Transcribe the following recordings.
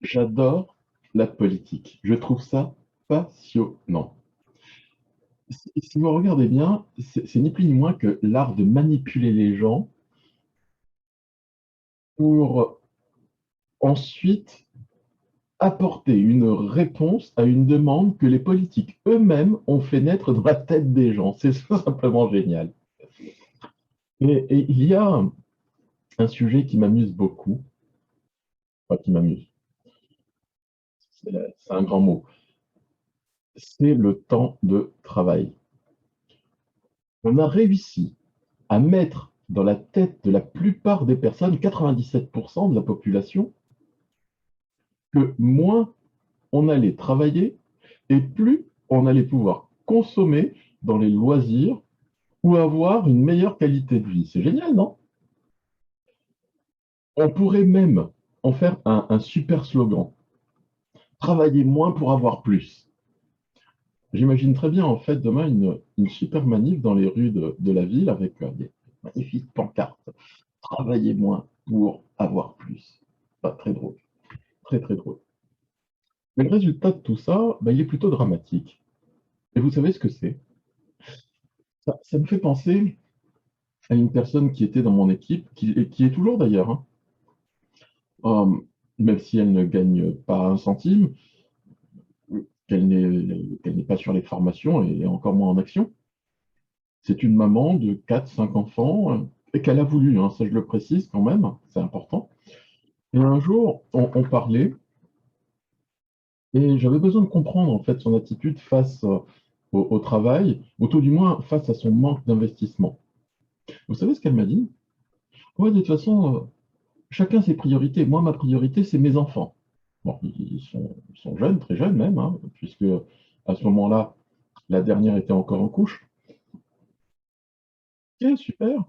J'adore la politique. Je trouve ça passionnant. Si vous regardez bien, c'est ni plus ni moins que l'art de manipuler les gens pour ensuite apporter une réponse à une demande que les politiques eux-mêmes ont fait naître dans la tête des gens. C'est tout simplement génial. Et il y a un sujet qui m'amuse beaucoup, enfin qui m'amuse, c'est un grand mot, c'est le temps de travail. On a réussi à mettre dans la tête de la plupart des personnes, 97% de la population, que moins on allait travailler et plus on allait pouvoir consommer dans les loisirs ou avoir une meilleure qualité de vie. C'est génial, non? On pourrait même en faire un super slogan. Travailler moins pour avoir plus. J'imagine très bien en fait demain une super manif dans les rues de la ville avec des magnifiques pancartes. Travailler moins pour avoir plus. Pas très drôle. Très très drôle. Mais le résultat de tout ça, il est plutôt dramatique. Et vous savez ce que c'est? Ça me fait penser à une personne qui était dans mon équipe, qui est toujours d'ailleurs, hein, euh, même si elle ne gagne pas un centime, qu'elle n'est pas sur les formations et encore moins en action. C'est une maman de 4, 5 enfants et qu'elle a voulu, hein, ça je le précise quand même, c'est important. Et un jour, on parlait et j'avais besoin de comprendre en fait son attitude face au travail, ou tout du moins face à son manque d'investissement. Vous savez ce qu'elle m'a dit? Ouais, de toute façon, chacun ses priorités. Moi, ma priorité, c'est mes enfants. Bon, ils sont jeunes, très jeunes même, hein, puisque à ce moment-là, la dernière était encore en couche. Ok, super.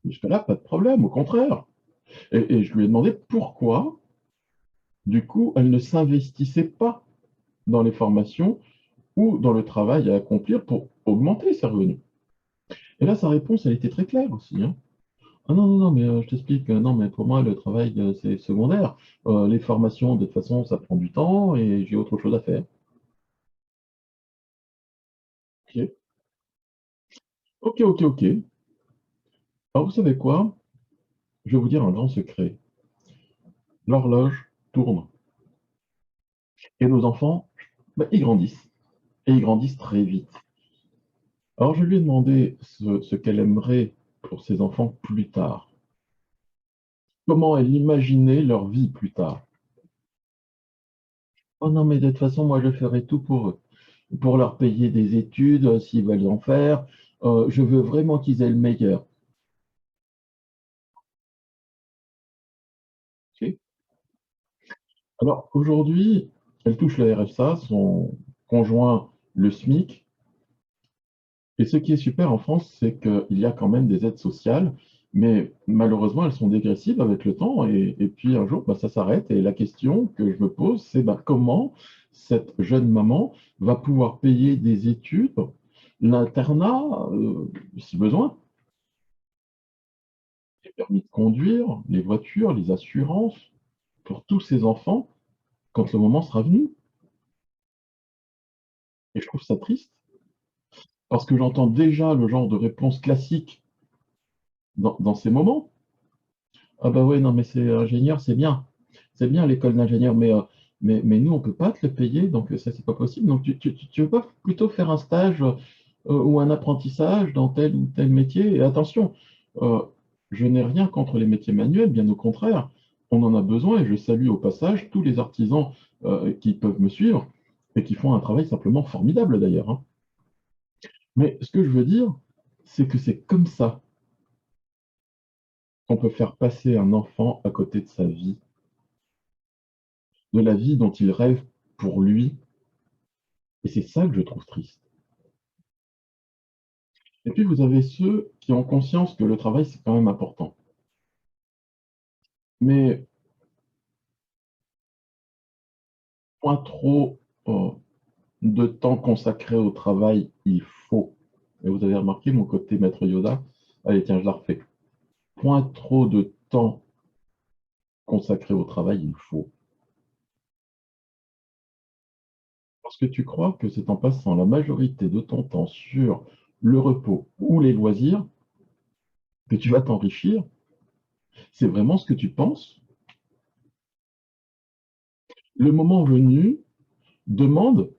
Jusque-là, pas de problème, au contraire. Et je lui ai demandé pourquoi, du coup, elle ne s'investissait pas dans les formations ou dans le travail à accomplir pour augmenter ses revenus. Et là, sa réponse, elle était très claire aussi, hein. Ah non, non, non, mais je t'explique, non, mais pour moi, le travail, c'est secondaire. Les formations, de toute façon, ça prend du temps et j'ai autre chose à faire. Ok, ok, ok, ok. Alors, vous savez quoi? Je vais vous dire un grand secret. L'horloge tourne. Et nos enfants, ils grandissent. Et ils grandissent très vite. Alors, je lui ai demandé ce qu'elle aimerait pour ses enfants plus tard. Comment elle imaginait leur vie plus tard. Oh non, mais de toute façon, moi, je ferai tout pour eux. Pour leur payer des études, s'ils veulent en faire. Je veux vraiment qu'ils aient le meilleur. Ok. Alors, aujourd'hui, elle touche le RSA, son conjoint le SMIC. Et ce qui est super en France, c'est qu'il y a quand même des aides sociales, mais malheureusement, elles sont dégressives avec le temps, et puis un jour, ça s'arrête. Et la question que je me pose, c'est comment cette jeune maman va pouvoir payer des études, l'internat, si besoin, les permis de conduire, les voitures, les assurances, pour tous ces enfants, quand le moment sera venu. Et je trouve ça triste, parce que j'entends déjà le genre de réponse classique dans ces moments. Ah bah ouais, non, mais c'est ingénieur, c'est bien. C'est bien l'école d'ingénieur, mais nous, on peut pas te le payer, donc ça, c'est pas possible. Donc, tu veux pas plutôt faire un stage ou un apprentissage dans tel ou tel métier? Et attention, euh, je n'ai rien contre les métiers manuels, bien au contraire. On en a besoin et je salue au passage tous les artisans qui peuvent me suivre et qui font un travail simplement formidable d'ailleurs, hein. Mais ce que je veux dire, c'est que c'est comme ça qu'on peut faire passer un enfant à côté de sa vie, de la vie dont il rêve pour lui. Et c'est ça que je trouve triste. Et puis vous avez ceux qui ont conscience que le travail, c'est quand même important. Mais point trop de temps consacré au travail, il faut. Et vous avez remarqué mon côté maître Yoda. Allez, tiens, je la refais. Point trop de temps consacré au travail, il faut. Parce que tu crois que c'est en passant la majorité de ton temps sur le repos ou les loisirs que tu vas t'enrichir? C'est vraiment ce que tu penses? Le moment venu, demande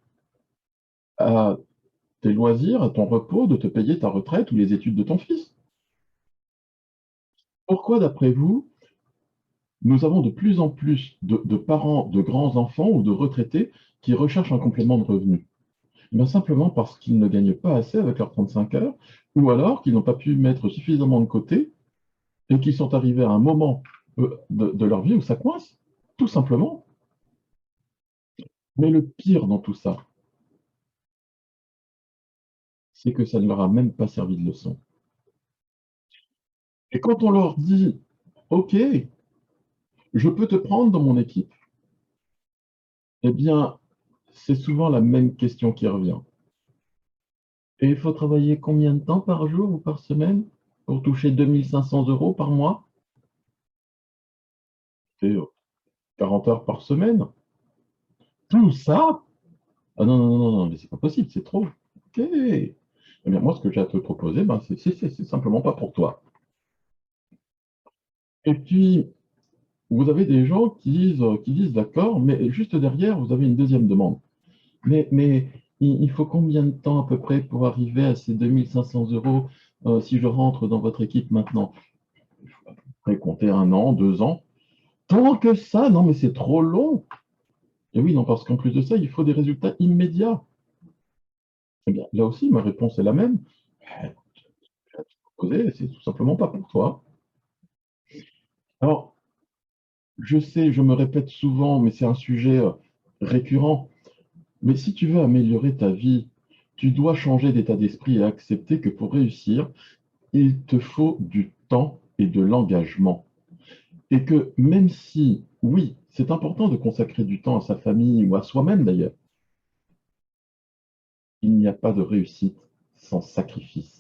à tes loisirs, à ton repos, de te payer ta retraite ou les études de ton fils. Pourquoi, d'après vous, nous avons de plus en plus de parents de grands enfants ou de retraités qui recherchent un complément de revenu? Eh bien, simplement parce qu'ils ne gagnent pas assez avec leurs 35 heures, ou alors qu'ils n'ont pas pu mettre suffisamment de côté et qu'ils sont arrivés à un moment de leur vie où ça coince, tout simplement. Mais le pire dans tout ça, c'est que ça ne leur a même pas servi de leçon. Et quand on leur dit, OK, je peux te prendre dans mon équipe, eh bien, c'est souvent la même question qui revient. Et il faut travailler combien de temps par jour ou par semaine pour toucher 2 500 € par mois? C'est 40 heures par semaine. Tout ça? Ah non, non, non, non, non, mais c'est pas possible, c'est trop. OK. Eh bien, moi, ce que j'ai à te proposer, ben, c'est simplement pas pour toi. Et puis, vous avez des gens qui disent d'accord, mais juste derrière, vous avez une deuxième demande. Mais il faut combien de temps à peu près pour arriver à ces 2 500 € si je rentre dans votre équipe maintenant? Il faut à peu près compter 1 an, 2 ans. Tant que ça? Non, mais c'est trop long. Et oui, non, parce qu'en plus de ça, il faut des résultats immédiats. Eh bien, là aussi, ma réponse est la même. Eh, je vais te proposer, c'est tout simplement pas pour toi. Alors, je sais, je me répète souvent, mais c'est un sujet récurrent. Mais si tu veux améliorer ta vie, tu dois changer d'état d'esprit et accepter que pour réussir, il te faut du temps et de l'engagement. Et que même si, oui, c'est important de consacrer du temps à sa famille ou à soi-même d'ailleurs, il n'y a pas de réussite sans sacrifice.